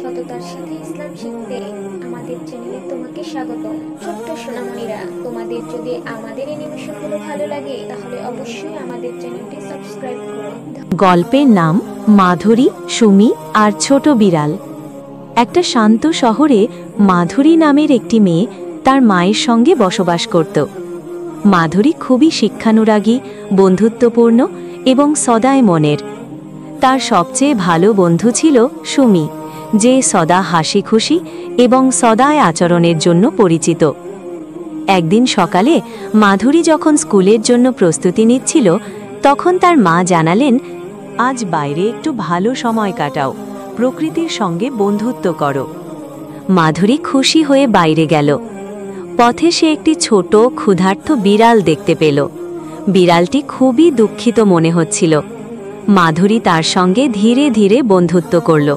সততার সাথে ইসলাম শিখতে আমাদের চ্যানেলে তোমাকে স্বাগতম। ছোট্ট সোনামণিরা, তোমাদের যদি আমাদের অ্যানিমেশনগুলো ভালো লাগে তাহলে অবশ্যই আমাদের চ্যানেলটি সাবস্ক্রাইব করো। গল্পের নাম মাধুরী, সুমি আর ছোট বিড়াল। একটা শান্ত শহরে মাধুরী নামের একটি মেয়ে তার মায়ের সঙ্গে বসবাস করত। মাধুরী খুবই শিক্ষানুরাগী, বন্ধুত্বপূর্ণ এবং সদায় মনের। তার সবচেয়ে ভালো বন্ধু ছিল সুমি, যে সদা হাসি খুশি এবং সদায় আচরণের জন্য পরিচিত। একদিন সকালে মাধুরী যখন স্কুলের জন্য প্রস্তুতি নিচ্ছিল, তখন তার মা জানালেন, আজ বাইরে একটু ভালো সময় কাটাও, প্রকৃতির সঙ্গে বন্ধুত্ব করো। মাধুরী খুশি হয়ে বাইরে গেল। পথে সে একটি ছোট ক্ষুধার্ত বিড়াল দেখতে পেল। বিড়ালটি খুবই দুঃখিত মনে হচ্ছিল। মাধুরী তার সঙ্গে ধীরে ধীরে বন্ধুত্ব করল,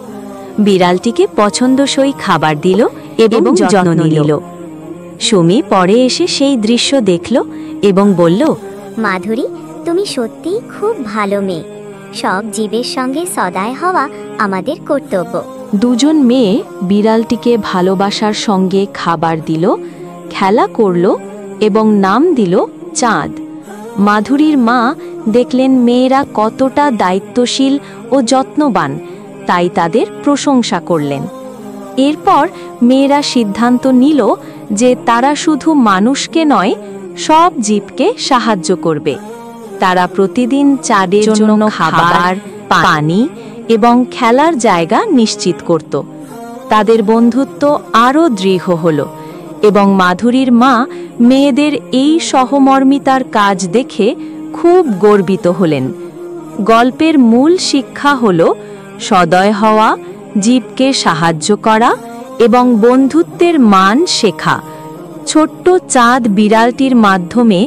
বিড়ালটিকে পছন্দসই খাবার দিল এবং যত্ন নিল। সুমি পরে এসে সেই দৃশ্য দেখল এবং বলল, মাধুরী, তুমি সত্যিই খুব ভালো মেয়ে। সব জীবের সঙ্গে সদায় হওয়া আমাদের কর্তব্য। দুজন মেয়ে বিড়ালটিকে ভালোবাসার সঙ্গে খাবার দিল, খেলা করল এবং নাম দিল চাঁদ। মাধুরীর মা দেখলেন মেয়েরা কতটা দায়িত্বশীল ও যত্নবান, তাই তাদের প্রশংসা করলেন। এরপর মেয়েরা সিদ্ধান্ত নিল যে তারা শুধু মানুষকে নয়, সব জীবকে সাহায্য করবে। তারা প্রতিদিন চাঁদের জন্য খাবার, পানি এবং খেলার জায়গা নিশ্চিত করত। তাদের বন্ধুত্ব আরও দৃঢ় হল এবং মাধুরীর মা মেয়েদের এই সহমর্মিতার কাজ দেখে খুব গর্বিত হলেন। গল্পের মূল শিক্ষা হল সদয় হওয়া, জীবকে সাহায্য করা এবং বন্ধুত্বের মান শেখা। ছোট্ট চাঁদ বিড়ালটির মাধ্যমে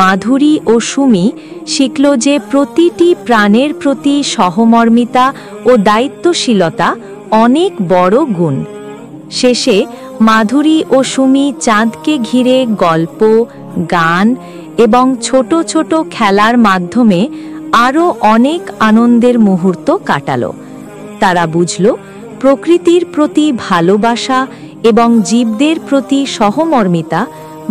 মাধুরী ও সুমি শিখল যে প্রতিটি প্রাণের প্রতি সহমর্মিতা ও দায়িত্বশীলতা অনেক বড় গুণ। শেষে মাধুরী ও সুমি চাঁদকে ঘিরে গল্প, গান এবং ছোট ছোট খেলার মাধ্যমে আরও অনেক আনন্দের মুহূর্ত কাটালো। তারা বুঝল, প্রকৃতির প্রতি ভালোবাসা এবং জীবদের প্রতি সহমর্মিতা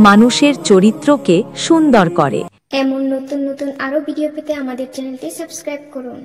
মানুষের চরিত্রকে সুন্দর করে। এমন নতুন নতুন আরো ভিডিও পেতে আমাদের চ্যানেলটি সাবস্ক্রাইব করুন।